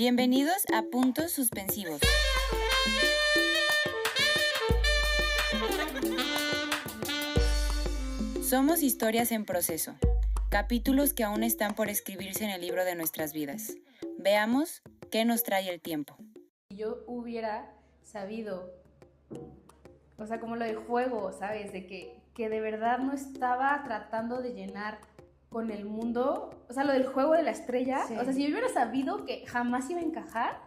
Bienvenidos a Puntos Suspensivos. Somos historias en proceso, capítulos que aún están por escribirse en el libro de nuestras vidas. Veamos qué nos trae el tiempo. Yo hubiera sabido, o sea, como lo del juego, ¿sabes? De que de verdad no estaba tratando de llenar con el mundo, o sea, lo del juego de la estrella, Sí. O sea, si yo hubiera sabido que jamás iba a encajar,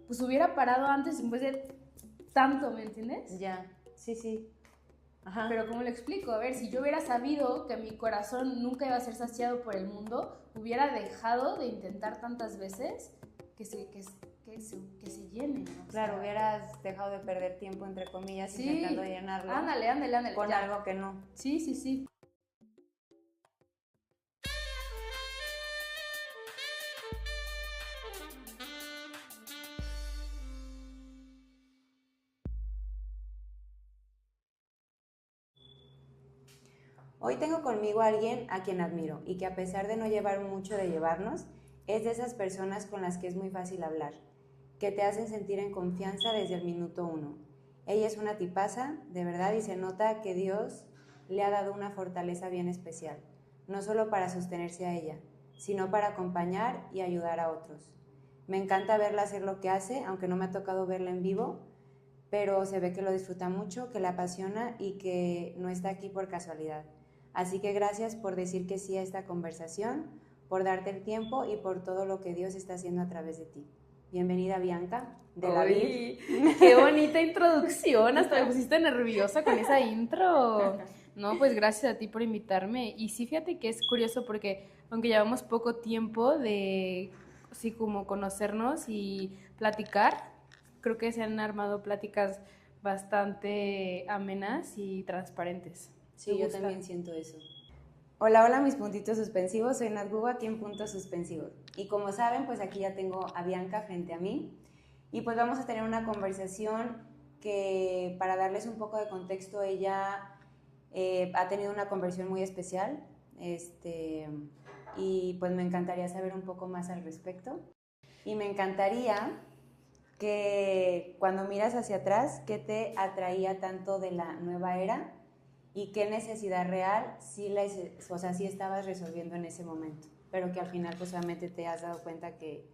pues hubiera parado antes en vez de tanto, ¿me entiendes? Ya, sí. Ajá. Pero ¿cómo lo explico? A ver, si yo hubiera sabido que mi corazón nunca iba a ser saciado por el mundo, hubiera dejado de intentar tantas veces que se llene, ¿no? Claro, hubieras dejado de perder tiempo, entre comillas, Sí. intentando llenarlo Ándale. con ya. algo que no. Sí. Hoy tengo conmigo a alguien a quien admiro y que a pesar de no llevar mucho de llevarnos, es de esas personas con las que es muy fácil hablar, que te hacen sentir en confianza desde el minuto uno. Ella es una tipaza, de verdad, y se nota que Dios le ha dado una fortaleza bien especial, no solo para sostenerse a ella, sino para acompañar y ayudar a otros. Me encanta verla hacer lo que hace, aunque no me ha tocado verla en vivo, pero se ve que lo disfruta mucho, que la apasiona y que no está aquí por casualidad. Así que gracias por decir que sí a esta conversación, por darte el tiempo y por todo lo que Dios está haciendo a través de ti. Bienvenida, Bianca, de la Vid. ¡Qué bonita introducción! Hasta me pusiste nerviosa con esa intro. No, pues gracias a ti por invitarme. Y sí, fíjate que es curioso porque aunque llevamos poco tiempo de, sí, como conocernos y platicar, creo que se han armado pláticas bastante amenas y transparentes. Sí, yo también siento eso. Hola, mis puntitos suspensivos. Soy Nat Gugo, aquí en Puntos Suspensivos. Y como saben, pues aquí ya tengo a Bianca frente a mí. Y pues vamos a tener una conversación que, para darles un poco de contexto, ella ha tenido una conversión muy especial. Y pues me encantaría saber un poco más al respecto. Y me encantaría que cuando miras hacia atrás, ¿qué te atraía tanto de la nueva era? ¿Y qué necesidad real sí estabas resolviendo en ese momento? Pero que al final pues solamente te has dado cuenta que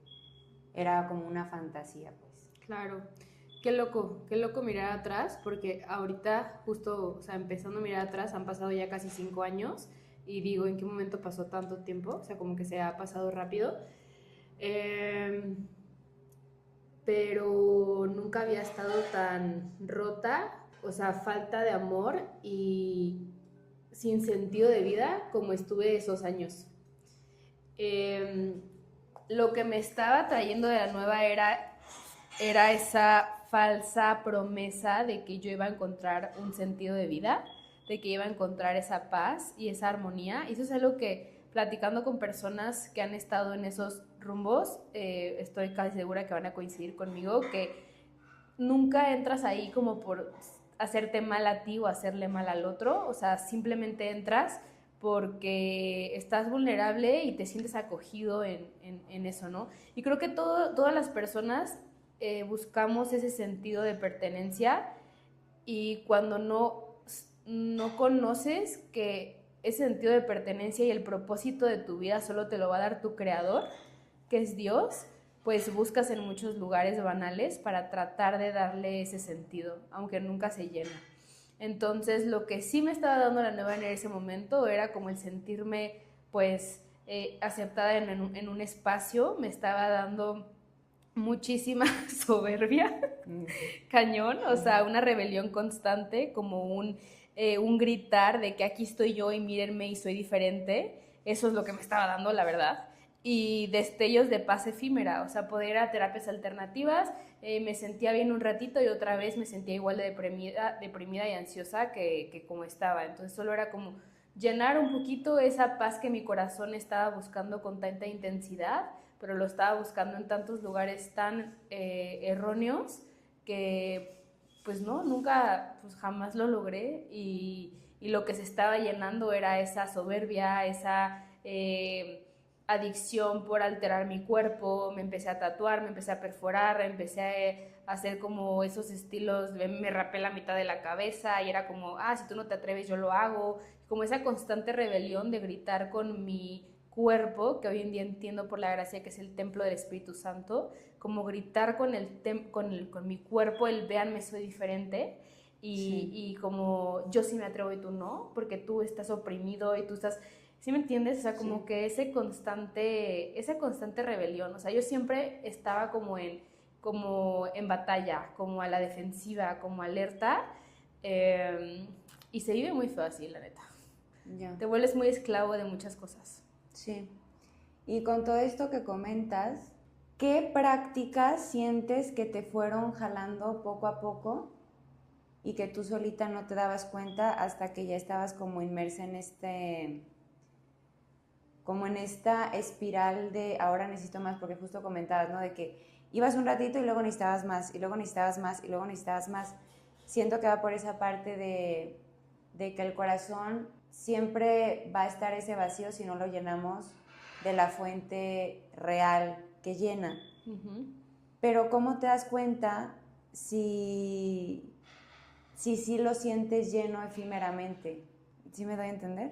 era como una fantasía, pues. Claro, qué loco mirar atrás, porque ahorita justo, o sea, empezando a mirar atrás, han pasado ya casi 5 años y digo, ¿en qué momento pasó tanto tiempo? O sea, como que se ha pasado rápido. Pero nunca había estado tan rota, o sea, falta de amor y sin sentido de vida como estuve esos años. Lo que me estaba trayendo de la nueva era esa falsa promesa de que yo iba a encontrar un sentido de vida, de que iba a encontrar esa paz y esa armonía. Y eso es algo que, platicando con personas que han estado en esos rumbos, estoy casi segura que van a coincidir conmigo, que nunca entras ahí como por hacerte mal a ti o hacerle mal al otro, o sea, simplemente entras porque estás vulnerable y te sientes acogido en eso, ¿no? Y creo que todas las personas buscamos ese sentido de pertenencia, y cuando no conoces que ese sentido de pertenencia y el propósito de tu vida solo te lo va a dar tu creador, que es Dios, pues buscas en muchos lugares banales para tratar de darle ese sentido, aunque nunca se llena. Entonces, lo que sí me estaba dando la nueva en ese momento era como el sentirme, pues, aceptada en un espacio. Me estaba dando muchísima soberbia, cañón, o sea, una rebelión constante, como un gritar de que aquí estoy yo y mírenme y soy diferente. Eso es lo que me estaba dando, la verdad. Y destellos de paz efímera, o sea, poder ir a terapias alternativas, me sentía bien un ratito y otra vez me sentía igual de deprimida y ansiosa que como estaba. Entonces solo era como llenar un poquito esa paz que mi corazón estaba buscando con tanta intensidad, pero lo estaba buscando en tantos lugares tan erróneos que pues no, nunca, pues jamás lo logré, y lo que se estaba llenando era esa soberbia, esa adicción por alterar mi cuerpo, me empecé a tatuar, me empecé a perforar, empecé a hacer como esos estilos, me rapé la mitad de la cabeza y era como, si tú no te atreves yo lo hago, como esa constante rebelión de gritar con mi cuerpo, que hoy en día entiendo por la gracia que es el templo del Espíritu Santo, como gritar con mi cuerpo, el véanme soy diferente. Y como yo sí me atrevo y tú no, porque tú estás oprimido y tú estás, ¿sí me entiendes? O sea, como que esa constante rebelión, o sea, yo siempre estaba como en batalla, como a la defensiva, como alerta, y se vive muy feo así, la neta. Ya. Te vuelves muy esclavo de muchas cosas. Sí. Y con todo esto que comentas, ¿qué prácticas sientes que te fueron jalando poco a poco y que tú solita no te dabas cuenta hasta que ya estabas como inmersa en como en esta espiral de ahora necesito más? Porque justo comentabas, ¿no? De que ibas un ratito y luego necesitabas más, y luego necesitabas más, y luego necesitabas más. Siento que va por esa parte de que el corazón siempre va a estar ese vacío si no lo llenamos de la fuente real que llena. Uh-huh. Pero ¿cómo te das cuenta si sí lo sientes lleno efímeramente? ¿Sí me doy a entender?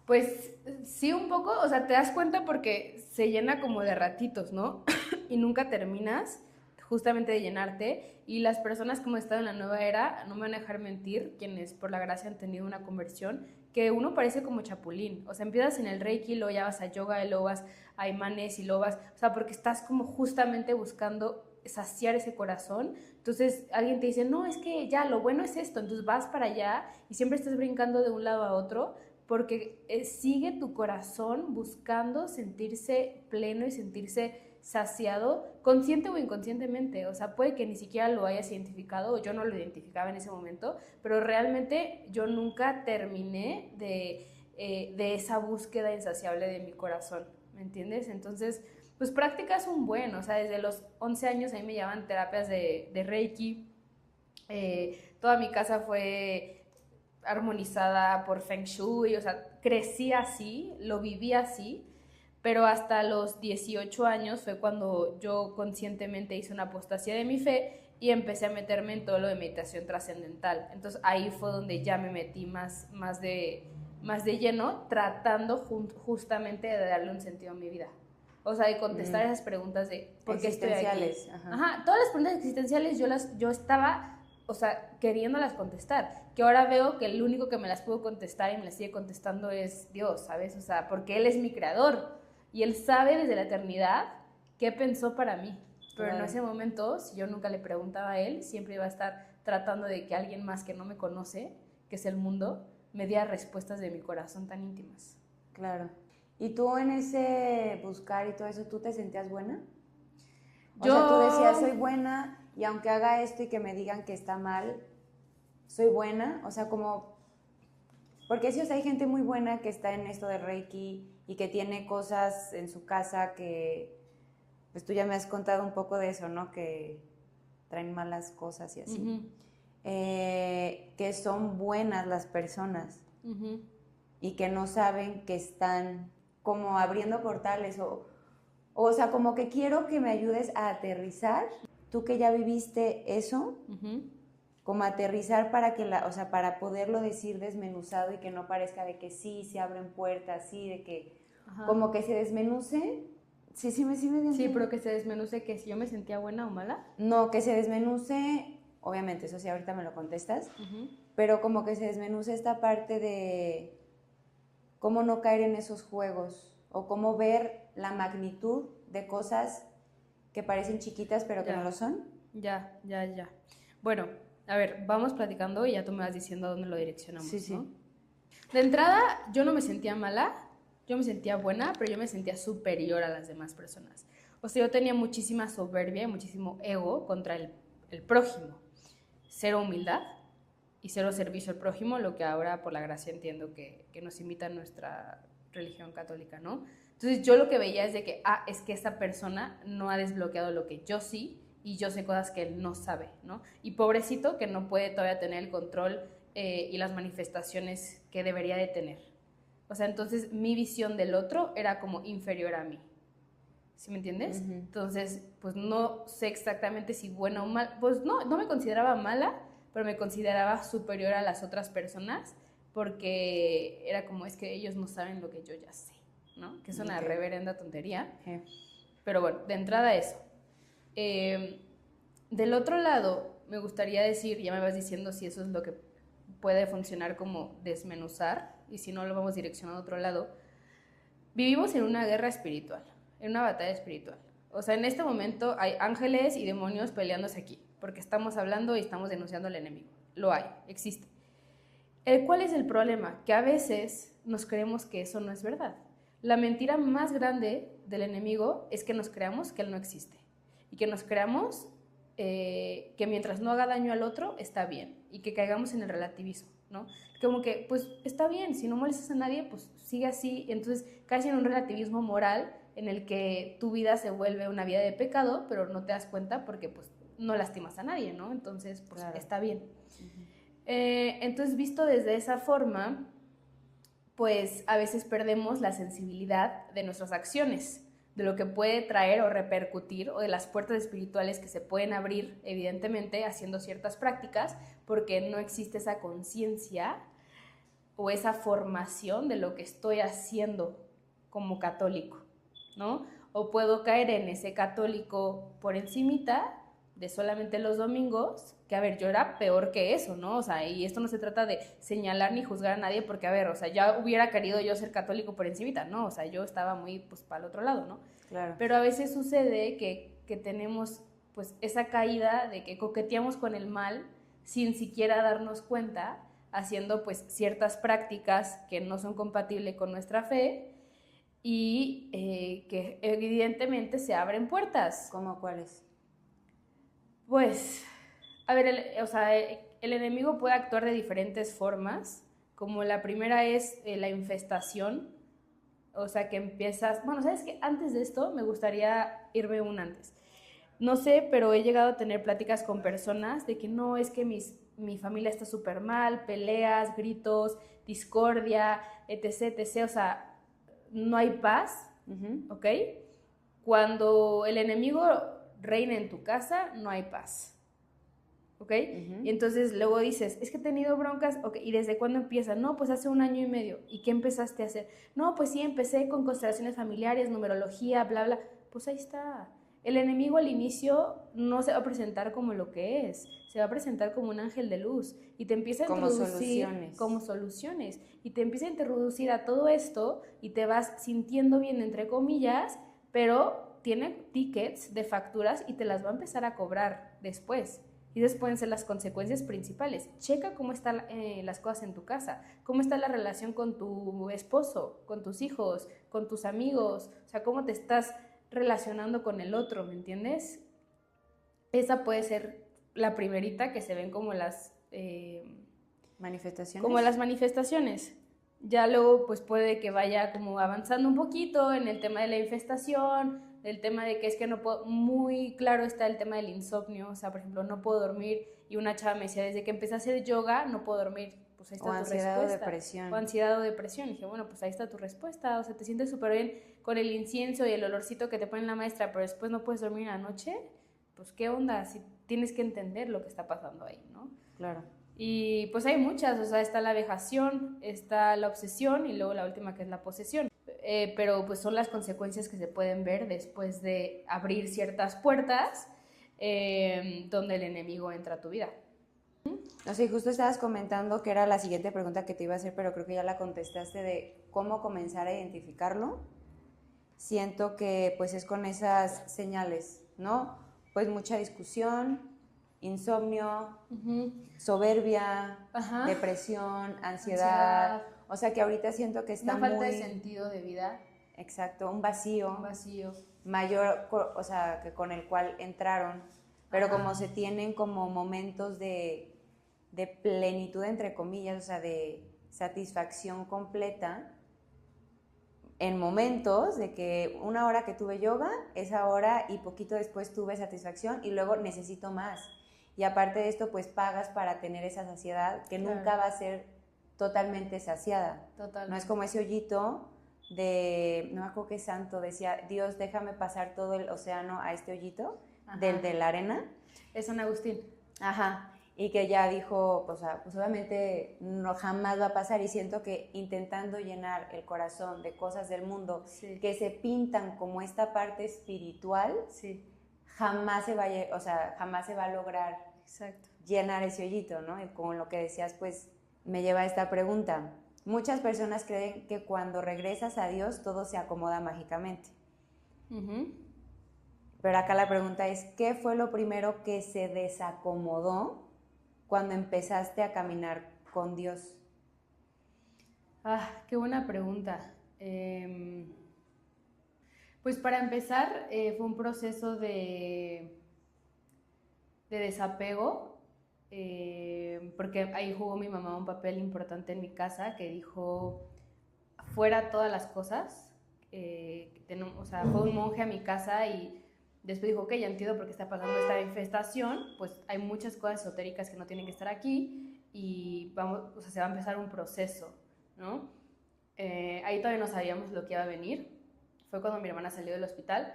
Pues sí, un poco, o sea, te das cuenta porque se llena como de ratitos, ¿no? Y nunca terminas justamente de llenarte, y las personas que hemos estado en la nueva era, no me van a dejar mentir, quienes por la gracia han tenido una conversión, que uno parece como chapulín, o sea, empiezas en el Reiki, luego ya vas a yoga, y luego vas a imanes, y luego vas, o sea, porque estás como justamente buscando saciar ese corazón. Entonces alguien te dice, no, es que ya, lo bueno es esto, entonces vas para allá y siempre estás brincando de un lado a otro, porque sigue tu corazón buscando sentirse pleno y sentirse saciado, consciente o inconscientemente. O sea, puede que ni siquiera lo hayas identificado, o yo no lo identificaba en ese momento, pero realmente yo nunca terminé de esa búsqueda insaciable de mi corazón, ¿me entiendes? Entonces, pues prácticas un buen, o sea, desde los 11 años a mí me llaman terapias de Reiki, toda mi casa fue armonizada por Feng Shui, o sea, crecí así, lo viví así, pero hasta los 18 años fue cuando yo conscientemente hice una apostasía de mi fe y empecé a meterme en todo lo de meditación trascendental. Entonces ahí fue donde ya me metí más de lleno, tratando justamente de darle un sentido a mi vida. O sea, de contestar esas preguntas de ¿por qué estoy aquí? Ajá, todas las preguntas existenciales yo estaba, o sea, queriéndolas contestar, que ahora veo que el único que me las pudo contestar y me las sigue contestando es Dios, ¿sabes? O sea, porque Él es mi creador y Él sabe desde la eternidad qué pensó para mí. Pero en ese momento, si yo nunca le preguntaba a Él, siempre iba a estar tratando de que alguien más que no me conoce, que es el mundo, me diera respuestas de mi corazón tan íntimas. Claro. ¿Y tú en ese buscar y todo eso, tú te sentías buena? O sea, tú decías, soy buena, y aunque haga esto y que me digan que está mal, soy buena. O sea, como, porque sí, o sea, hay gente muy buena que está en esto de Reiki y que tiene cosas en su casa que, pues tú ya me has contado un poco de eso, ¿no? Que traen malas cosas y así. Uh-huh. Que son buenas las personas, Uh-huh. y que no saben que están como abriendo portales o sea, como que quiero que me ayudes a aterrizar, tú que ya viviste eso, Uh-huh. como aterrizar para que o sea, para poderlo decir desmenuzado y que no parezca de que sí, se abren puertas, sí, de que como que se desmenuce. Sí, Sí, pero que se desmenuce, que si yo me sentía buena o mala. No, que se desmenuce, obviamente, eso sí, ahorita me lo contestas, pero como que se desmenuce esta parte de cómo no caer en esos juegos o cómo ver la magnitud de cosas que parecen chiquitas pero que no lo son. Ya. Bueno, a ver, vamos platicando y ya tú me vas diciendo a dónde lo direccionamos, Sí. ¿no? De entrada, yo no me sentía mala, yo me sentía buena, pero yo me sentía superior a las demás personas. O sea, yo tenía muchísima soberbia y muchísimo ego contra el prójimo. Cero humildad y cero servicio al prójimo, lo que ahora por la gracia entiendo que nos imita nuestra religión católica, ¿no? Entonces yo lo que veía es de que, es que esta persona no ha desbloqueado lo que yo sí, y yo sé cosas que él no sabe, ¿no? Y pobrecito que no puede todavía tener el control y las manifestaciones que debería de tener. O sea, entonces mi visión del otro era como inferior a mí. ¿Sí me entiendes? Entonces, pues no sé exactamente si buena o mal. Pues no me consideraba mala, pero me consideraba superior a las otras personas porque era como, es que ellos no saben lo que yo ya sé, ¿no? Que es una reverenda tontería. Pero bueno, de entrada eso. Del otro lado, me gustaría decir, ya me vas diciendo si eso es lo que puede funcionar como desmenuzar, y si no lo vamos direccionando a otro lado. Vivimos en una guerra espiritual, en una batalla espiritual. O sea, en este momento hay ángeles y demonios peleándose aquí, porque estamos hablando y estamos denunciando al enemigo. Lo hay, existe. ¿Cuál es el problema? Que a veces nos creemos que eso no es verdad. La mentira más grande del enemigo es que nos creamos que él no existe y que nos creamos que mientras no haga daño al otro está bien y que caigamos en el relativismo, ¿no? Como que, pues está bien, si no molestas a nadie, pues sigue así. Entonces caes en un relativismo moral en el que tu vida se vuelve una vida de pecado, pero no te das cuenta porque pues no lastimas a nadie, ¿no? Entonces, pues claro, está bien. Entonces, visto desde esa forma, pues a veces perdemos la sensibilidad de nuestras acciones, de lo que puede traer o repercutir, o de las puertas espirituales que se pueden abrir, evidentemente, haciendo ciertas prácticas, porque no existe esa conciencia o esa formación de lo que estoy haciendo como católico, ¿no? O puedo caer en ese católico por encimita, de solamente los domingos, que a ver, yo era peor que eso, ¿no? O sea, y esto no se trata de señalar ni juzgar a nadie, porque a ver, o sea, ya hubiera querido yo ser católico por encimita, ¿no? O sea, yo estaba muy, pues, para el otro lado, ¿no? Claro. Pero a veces sucede que tenemos, pues, esa caída de que coqueteamos con el mal sin siquiera darnos cuenta, haciendo, pues, ciertas prácticas que no son compatibles con nuestra fe y que evidentemente se abren puertas. ¿Cómo cuáles? Pues, a ver, el enemigo puede actuar de diferentes formas, como la primera es la infestación, o sea, que empiezas... Bueno, ¿sabes qué? Antes de esto me gustaría irme un antes. No sé, pero he llegado a tener pláticas con personas de que no, es que mi familia está súper mal, peleas, gritos, discordia, etc., etc., o sea, no hay paz, ¿ok? Cuando el enemigo reina en tu casa, no hay paz, ¿ok? Y entonces luego dices, es que he tenido broncas, okay, ¿y desde cuándo empieza? No, pues hace 1 año y medio. ¿Y qué empezaste a hacer? No, pues sí, empecé con constelaciones familiares, numerología, bla, bla. Pues ahí está. El enemigo al inicio no se va a presentar como lo que es, se va a presentar como un ángel de luz y te empieza a introducir como soluciones y te empieza a introducir a todo esto y te vas sintiendo bien, entre comillas, pero tiene tickets de facturas y te las va a empezar a cobrar después. Y esas pueden ser las consecuencias principales. Checa cómo están las cosas en tu casa, cómo está la relación con tu esposo, con tus hijos, con tus amigos, o sea, cómo te estás relacionando con el otro, ¿me entiendes? Esa puede ser la primerita que se ven como las... ¿manifestaciones? Como las manifestaciones. Ya luego pues puede que vaya como avanzando un poquito en el tema de la infestación, el tema de que es que no puedo, muy claro está el tema del insomnio, o sea, por ejemplo, no puedo dormir y una chava me decía, desde que empecé a hacer yoga no puedo dormir, pues ahí está tu respuesta. O ansiedad o depresión. O ansiedad o depresión, y dije, bueno, pues ahí está tu respuesta, o sea, te sientes súper bien con el incienso y el olorcito que te pone la maestra, pero después no puedes dormir en la noche, pues qué onda, si tienes que entender lo que está pasando ahí, ¿no? Claro. Y pues hay muchas, o sea, está la vejación, está la obsesión y luego la última que es la posesión. Pero pues son las consecuencias que se pueden ver después de abrir ciertas puertas donde el enemigo entra a tu vida. No sé, justo estabas comentando que era la siguiente pregunta que te iba a hacer, pero creo que ya la contestaste de cómo comenzar a identificarlo. Siento que pues es con esas señales, ¿no? Pues mucha discusión, insomnio, soberbia, depresión, ansiedad. O sea que ahorita siento que está una falta de sentido de vida. Exacto, un vacío. Un vacío. Mayor, o sea, que con el cual entraron. Pero como se tienen como momentos de plenitud, entre comillas, o sea, de satisfacción completa, en momentos de que 1 hora que tuve yoga, esa hora y poquito después tuve satisfacción y luego necesito más. Y aparte de esto, pues pagas para tener esa saciedad que nunca va a ser totalmente saciada. Total. No es como ese hoyito de, no me acuerdo qué santo decía, Dios, déjame pasar todo el océano a este hoyito, del de la arena. Es San Agustín. Ajá. Y que ya dijo, pues obviamente no jamás va a pasar, y siento que intentando llenar el corazón de cosas del mundo que se pintan como esta parte espiritual, jamás se va jamás se va a lograr llenar ese hoyito, ¿no? Y como lo que decías, pues me lleva a esta pregunta. Muchas personas creen que cuando regresas a Dios todo se acomoda mágicamente. Pero acá la pregunta es, ¿qué fue lo primero que se desacomodó cuando empezaste a caminar con Dios? Qué buena pregunta. Pues para empezar, fue un proceso de desapego, porque ahí jugó mi mamá un papel importante en mi casa, que dijo, fuera todas las cosas. O sea, fue un monje a mi casa y después dijo, ok, ya entiendo por qué está pasando esta infestación, pues hay muchas cosas esotéricas que no tienen que estar aquí y vamos, o sea, se va a empezar un proceso, ¿no? Ahí todavía no sabíamos lo que iba a venir. Fue cuando mi hermana salió del hospital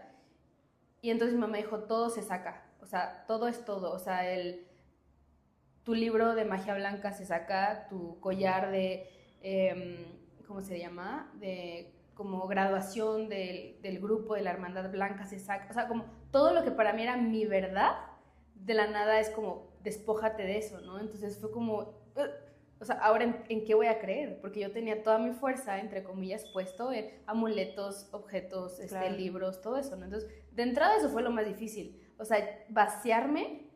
y entonces mi mamá dijo, todo se saca, o sea, todo es todo, o sea, tu libro de magia blanca se saca, tu collar de, ¿cómo se llama? De como graduación del grupo de la hermandad blanca se saca, o sea, como todo lo que para mí era mi verdad, de la nada es como, despójate de eso, ¿no? Entonces fue como, o sea, ahora ¿en qué voy a creer? Porque yo tenía toda mi fuerza, entre comillas, puesto en amuletos, objetos, Claro. libros, todo eso, ¿no? Entonces, de entrada eso fue lo más difícil, o sea, vaciarme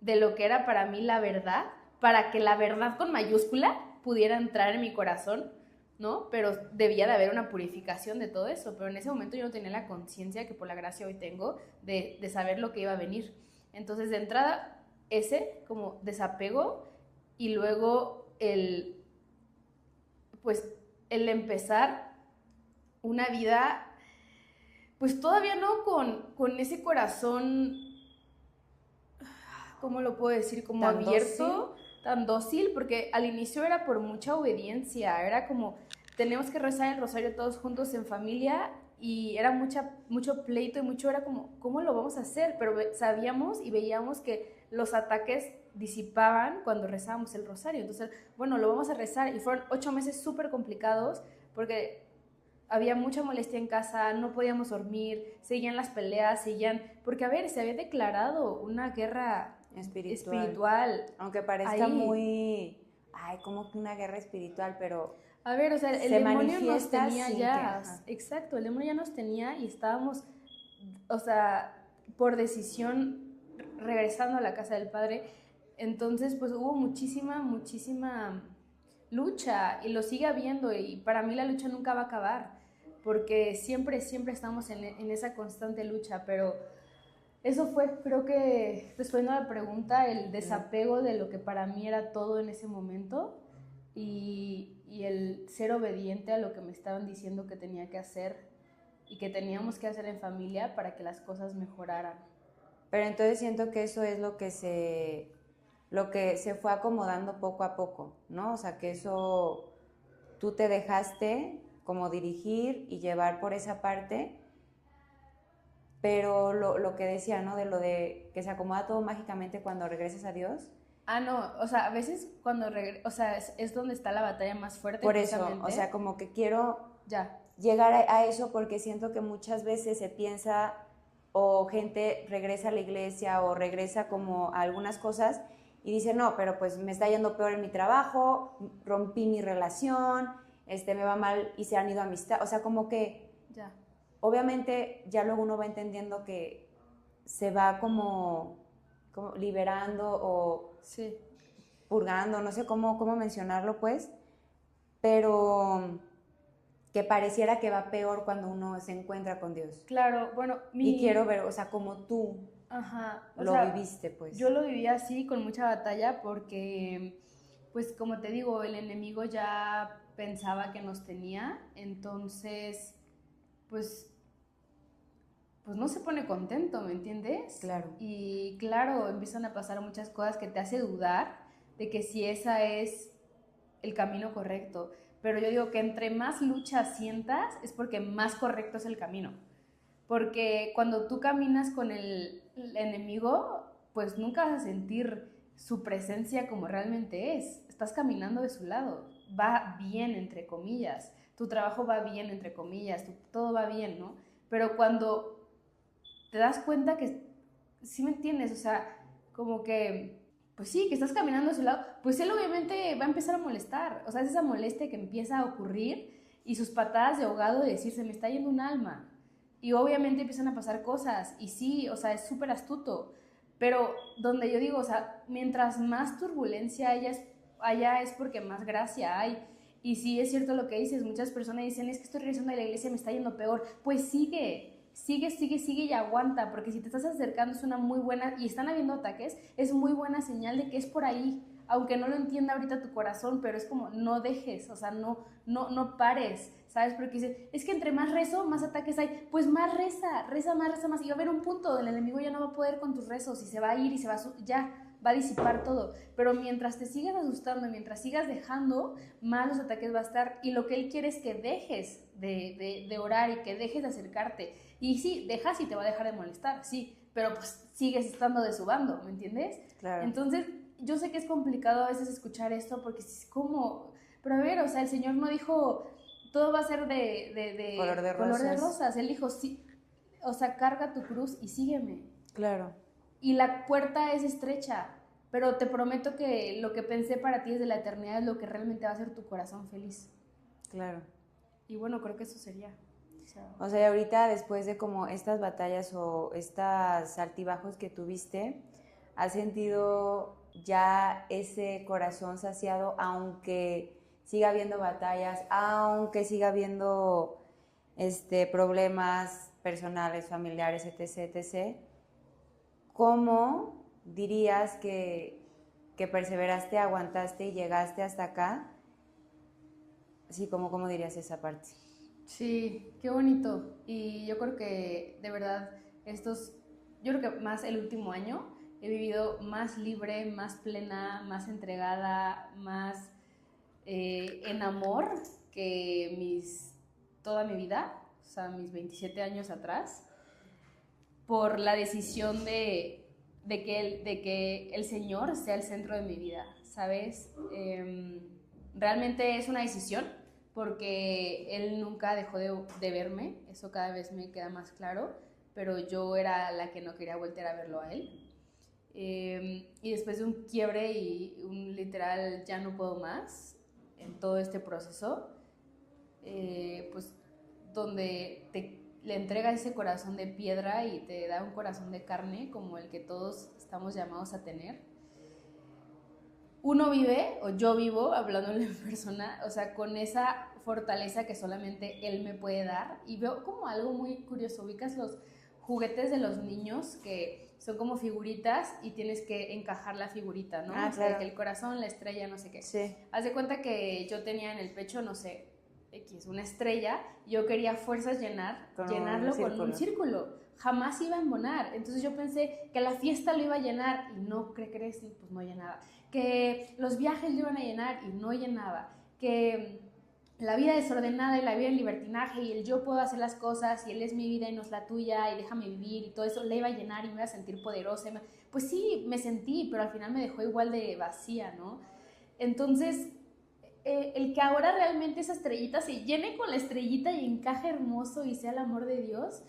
de lo que era para mí la verdad, para que la verdad con mayúscula pudiera entrar en mi corazón, ¿no? Pero debía de haber una purificación de todo eso, pero en ese momento yo no tenía la conciencia que por la gracia hoy tengo de saber lo que iba a venir. Entonces, de entrada, ese como desapego y luego el empezar una vida, pues todavía no con ese corazón, ¿cómo lo puedo decir? Como ¿Tan abierto, tan dócil, porque al inicio era por mucha obediencia, era como, tenemos que rezar el rosario todos juntos en familia, y era mucho pleito y mucho era como, ¿cómo lo vamos a hacer? Pero sabíamos y veíamos que los ataques disipaban cuando rezábamos el rosario, entonces, bueno, lo vamos a rezar, y fueron 8 meses súper complicados, porque había mucha molestia en casa, no podíamos dormir, seguían las peleas, porque a ver, se había declarado una guerra espiritual. Aunque parezca ahí. Muy, como que una guerra espiritual, pero a ver, o sea, el se demonio nos tenía ya, que, exacto, el demonio ya nos tenía y estábamos, o sea, por decisión regresando a la casa del Padre. Entonces, pues hubo muchísima lucha, y lo sigue habiendo, y para mí la lucha nunca va a acabar, porque siempre estamos en esa constante lucha, pero eso fue, creo que, respondiendo a la pregunta, el desapego de lo que para mí era todo en ese momento, y el ser obediente a lo que me estaban diciendo que tenía que hacer y que teníamos que hacer en familia para que las cosas mejoraran. Pero entonces siento que eso es lo que se fue acomodando poco a poco, ¿no? O sea, que eso tú te dejaste como dirigir y llevar por esa parte, pero lo que decía, ¿no? De lo de que se acomoda todo mágicamente cuando regresas a Dios. No, o sea, a veces cuando o sea, es donde está la batalla más fuerte. Por eso, o sea, como que quiero ya llegar a eso, porque siento que muchas veces se piensa, o gente regresa a la iglesia o regresa como a algunas cosas y dice, no, pero pues me está yendo peor en mi trabajo, rompí mi relación, me va mal y se han ido amistades, o sea, como que ya. Obviamente ya luego uno va entendiendo que se va como liberando o purgando, no sé cómo mencionarlo, pues, pero que pareciera que va peor cuando uno se encuentra con Dios. Claro, bueno, y quiero ver, o sea, como tú viviste, pues. Yo lo viví así, con mucha batalla, porque, pues, como te digo, el enemigo ya pensaba que nos tenía, entonces, pues no se pone contento, ¿me entiendes? Claro. Y claro, empiezan a pasar muchas cosas que te hace dudar de que si esa es el camino correcto. Pero yo digo que entre más lucha sientas es porque más correcto es el camino. Porque cuando tú caminas con el enemigo, pues nunca vas a sentir su presencia como realmente es. Estás caminando de su lado. Va bien, entre comillas. Tu trabajo va bien, entre comillas. Todo va bien, ¿no? Pero cuando te das cuenta que, ¿sí me entiendes? O sea, como que, pues sí, que estás caminando de su lado, pues él obviamente va a empezar a molestar. O sea, es esa molestia que empieza a ocurrir y sus patadas de ahogado de decir, se me está yendo un alma. Y obviamente empiezan a pasar cosas. Y sí, o sea, es súper astuto. Pero donde yo digo, o sea, mientras más turbulencia haya es porque más gracia hay. Y sí es cierto lo que dices, muchas personas dicen, es que estoy regresando a la iglesia, me está yendo peor. Pues sigue y aguanta, porque si te estás acercando es una muy buena, y están habiendo ataques, es muy buena señal de que es por ahí, aunque no lo entienda ahorita tu corazón, pero es como, no dejes, o sea, no pares, ¿sabes? Porque dices, es que entre más rezo, más ataques hay, pues más reza más, y va a haber un punto donde el enemigo ya no va a poder con tus rezos, y se va a ir, y ya va a disipar todo, pero mientras te sigas asustando, mientras sigas dejando, más los ataques va a estar, y lo que él quiere es que dejes de orar y que dejes de acercarte. Y sí, dejas y te va a dejar de molestar, sí, pero pues sigues estando de su bando, ¿me entiendes? Claro. Entonces, yo sé que es complicado a veces escuchar esto porque es como, pero a ver, o sea, el Señor no dijo, todo va a ser de color de rosas. Él dijo, sí, o sea, carga tu cruz y sígueme. Claro. Y la puerta es estrecha, pero te prometo que lo que pensé para ti desde la eternidad es lo que realmente va a hacer tu corazón feliz. Claro. Y bueno, creo que eso sería. O sea, ahorita después de como estas batallas o estas altibajos que tuviste, ¿has sentido ya ese corazón saciado aunque siga habiendo batallas, aunque siga habiendo problemas personales, familiares, etc., etc.? ¿Cómo dirías que perseveraste, aguantaste y llegaste hasta acá? Así como, ¿cómo dirías esa parte? Sí, qué bonito. Y yo creo que de verdad yo creo que más el último año he vivido más libre, más plena, más entregada, más en amor que toda mi vida, o sea, mis 27 años atrás, por la decisión de que el Señor sea el centro de mi vida, ¿sabes? Realmente es una decisión porque Él nunca dejó de verme, eso cada vez me queda más claro, pero yo era la que no quería voltear a verlo a Él. Y después de un quiebre y un literal ya no puedo más en todo este proceso, pues donde le entrega ese corazón de piedra y te da un corazón de carne como el que todos estamos llamados a tener. Uno vive, o yo vivo, hablándole en persona, o sea, con esa fortaleza que solamente él me puede dar. Y veo como algo muy curioso, ubicas los juguetes de los niños que son como figuritas y tienes que encajar la figurita, ¿no? Ah, o sea, claro. que el corazón, la estrella, no sé qué. Sí. Haz de cuenta que yo tenía en el pecho, no sé, una estrella, yo quería fuerzas llenarlo con un círculo. Jamás iba a embonar. Entonces yo pensé que la fiesta lo iba a llenar y no crees, pues no llenaba. Que los viajes lo iban a llenar y no llenaba. Que la vida desordenada y la vida en libertinaje y el yo puedo hacer las cosas y él es mi vida y no es la tuya y déjame vivir y todo eso le iba a llenar y me iba a sentir poderosa. Pues sí, me sentí, pero al final me dejó igual de vacía, ¿no? Entonces, el que ahora realmente esa estrellita se llene con la estrellita y encaje hermoso y sea el amor de Dios,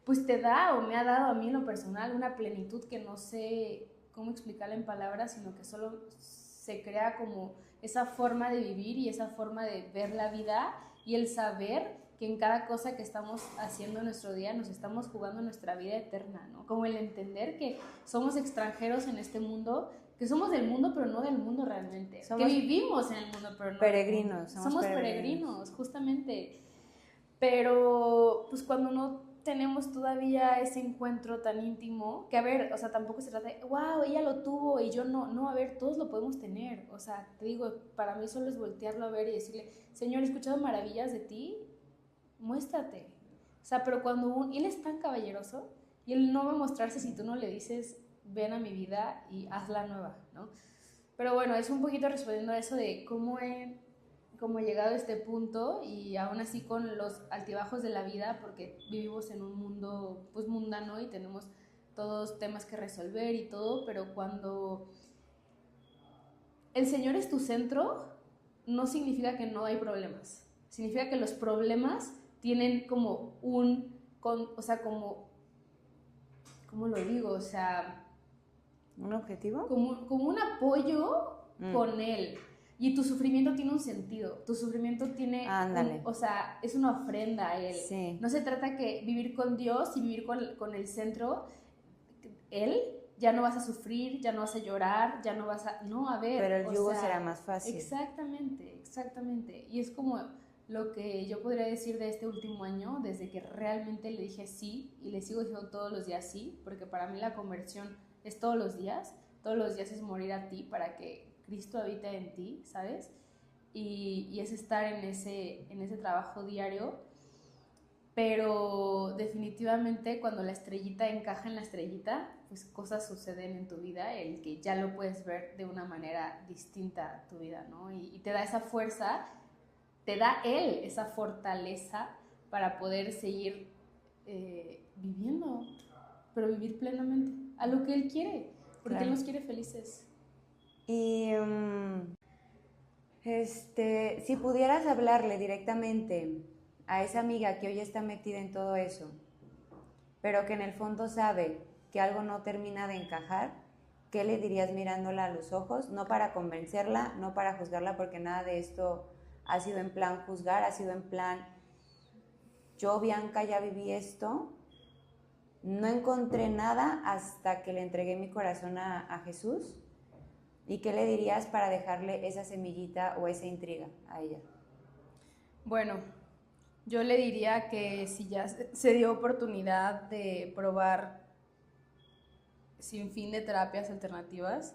pues te da o me ha dado a mí en lo personal una plenitud que no sé cómo explicarla en palabras, sino que solo se crea como esa forma de vivir y esa forma de ver la vida y el saber que en cada cosa que estamos haciendo en nuestro día nos estamos jugando nuestra vida eterna, ¿no? Como el entender que somos extranjeros en este mundo, que somos del mundo pero no del mundo realmente, que vivimos en el mundo pero no peregrinos, somos peregrinos, justamente. Pero pues cuando no tenemos todavía ese encuentro tan íntimo, que a ver, o sea, tampoco se trata de, wow, ella lo tuvo y yo no, a ver, todos lo podemos tener, o sea, te digo, para mí solo es voltearlo a ver y decirle, Señor, he escuchado maravillas de ti, muéstrate, o sea, pero cuando él es tan caballeroso y él no va a mostrarse si tú no le dices, ven a mi vida y hazla nueva, ¿no? Pero bueno, es un poquito respondiendo a eso de cómo he llegado a este punto y aún así con los altibajos de la vida, porque vivimos en un mundo pues mundano y tenemos todos temas que resolver y todo, pero cuando el Señor es tu centro, no significa que no hay problemas. Significa que los problemas tienen como o sea, como, ¿cómo lo digo? O sea, ¿un objetivo? Como un apoyo con Él. Y tu sufrimiento tiene un sentido. Tu sufrimiento tiene, o sea, es una ofrenda a Él. Sí. No se trata que vivir con Dios y vivir con el centro, Él, ya no vas a sufrir, ya no vas a llorar, ya no vas a... No, a ver. Pero el yugo será más fácil. Exactamente, exactamente. Y es como lo que yo podría decir de este último año, desde que realmente le dije sí, y le sigo diciendo todos los días sí, porque para mí la conversión es todos los días es morir a ti para que Cristo habite en ti, ¿sabes? Y es estar en ese trabajo diario, pero definitivamente cuando la estrellita encaja en la estrellita, pues cosas suceden en tu vida, el que ya lo puedes ver de una manera distinta a tu vida, ¿no? Y te da esa fuerza, te da Él esa fortaleza para poder seguir viviendo, pero vivir plenamente a lo que Él quiere, porque Él nos quiere felices. Y si pudieras hablarle directamente a esa amiga que hoy está metida en todo eso, pero que en el fondo sabe que algo no termina de encajar, ¿qué le dirías mirándola a los ojos? No para convencerla, no para juzgarla, porque nada de esto ha sido en plan juzgar, ha sido en plan, yo, Bianca, ya viví esto, no encontré nada hasta que le entregué mi corazón a Jesús. ¿Y qué le dirías para dejarle esa semillita o esa intriga a ella? Bueno, yo le diría que si ya se dio oportunidad de probar sin fin de terapias alternativas,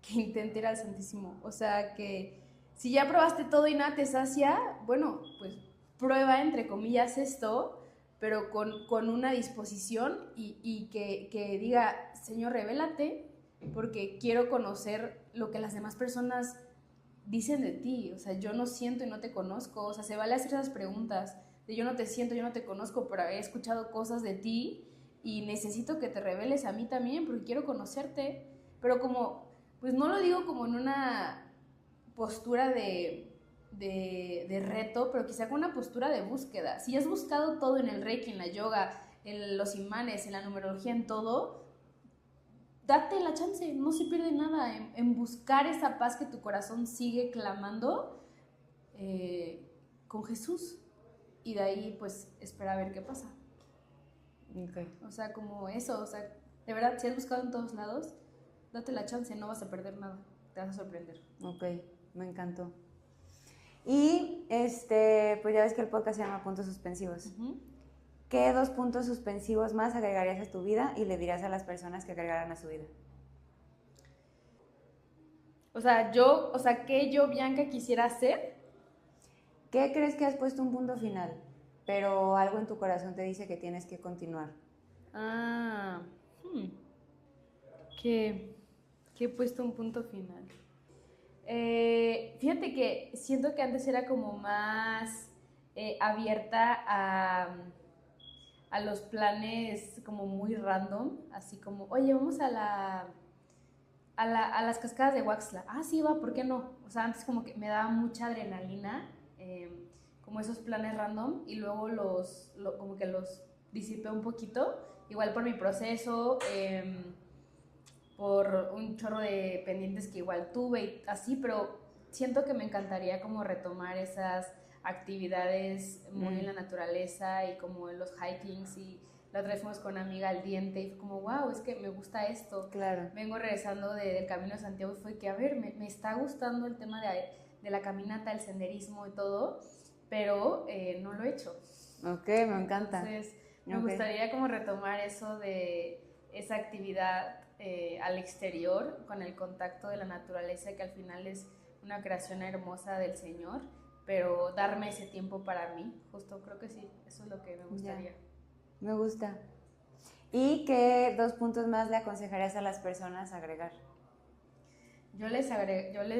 que intente ir al Santísimo. O sea, que si ya probaste todo y nada te sacia, bueno, pues prueba, entre comillas, esto, pero con una disposición y que diga, Señor, revélate, porque quiero conocer lo que las demás personas dicen de ti. O sea, yo no siento y no te conozco. O sea, se vale hacer esas preguntas de yo no te siento, yo no te conozco, pero he escuchado cosas de ti y necesito que te reveles a mí también porque quiero conocerte. Pero como, pues no lo digo como en una postura de reto, pero quizá con una postura de búsqueda. Si has buscado todo en el Reiki, en la yoga, en los imanes, en la numerología, en todo, date la chance, no se pierde nada en buscar esa paz que tu corazón sigue clamando con Jesús. Y de ahí, pues, espera a ver qué pasa. Okay. O sea, como eso, o sea, de verdad, si has buscado en todos lados, date la chance, no vas a perder nada, te vas a sorprender. Ok, me encantó. Y pues ya ves que el podcast se llama Puntos Suspensivos. ¿Qué 2 puntos suspensivos más agregarías a tu vida y le dirías a las personas que agregaran a su vida? O sea, ¿qué yo, Bianca, quisiera hacer? ¿Qué crees que has puesto un punto final, pero algo en tu corazón te dice que tienes que continuar? ¿Qué he puesto un punto final? Fíjate que siento que antes era como más abierta a los planes como muy random, así como, oye, vamos a las cascadas de Huaxtla. Ah, sí, va, ¿por qué no? O sea, antes como que me daba mucha adrenalina, como esos planes random, y luego como que los disipé un poquito, igual por mi proceso, por un chorro de pendientes que igual tuve y así, pero siento que me encantaría como retomar esas actividades muy en la naturaleza y como en los hikings. Y la otra vez fuimos con una amiga al Diente y fue como, wow, es que me gusta esto. Claro. Vengo regresando del Camino de Santiago y fue que, a ver, me está gustando el tema de la caminata, el senderismo y todo, pero no lo he hecho. Ok, me encanta. Entonces, me gustaría como retomar eso de esa actividad al exterior, con el contacto de la naturaleza, que al final es una creación hermosa del Señor, pero darme ese tiempo para mí, justo creo que sí, eso es lo que me gustaría. Ya. Me gusta. ¿Y qué 2 puntos más le aconsejarías a las personas agregar? Yo les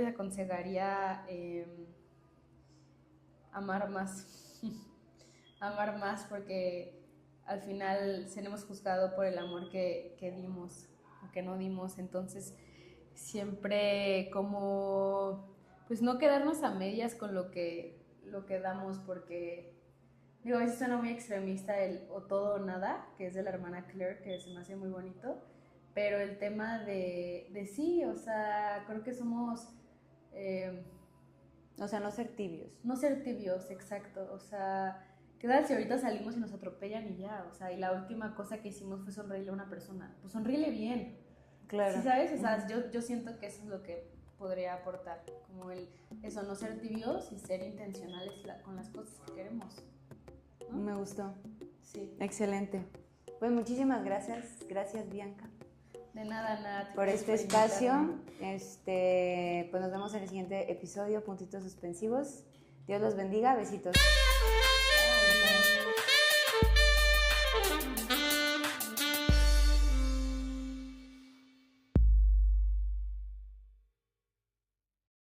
aconsejaría amar más. Amar más porque al final seremos juzgados por el amor que dimos o que no dimos. Entonces, siempre como, pues no quedarnos a medias con lo que damos, porque, digo, a veces suena muy extremista el o todo o nada, que es de la hermana Claire, que se me hace muy bonito, pero el tema de sí, o sea, creo que somos... O sea, no ser tibios. no ser tibios, exacto, o sea, ¿qué tal si ahorita salimos y nos atropellan y ya? O sea, y la última cosa que hicimos fue sonreírle a una persona. Pues sonríele bien. Claro. ¿Sí sabes? O sea, yo siento que eso es lo que podría aportar, como eso, no ser tibios y ser intencionales con las cosas que queremos, ¿no? Me gustó. Sí. Excelente. Pues muchísimas gracias. Gracias, Bianca. De nada, Nat. Por Gracias este espacio. invitarme. Pues nos vemos en el siguiente episodio, puntitos suspensivos. Dios los bendiga. Besitos.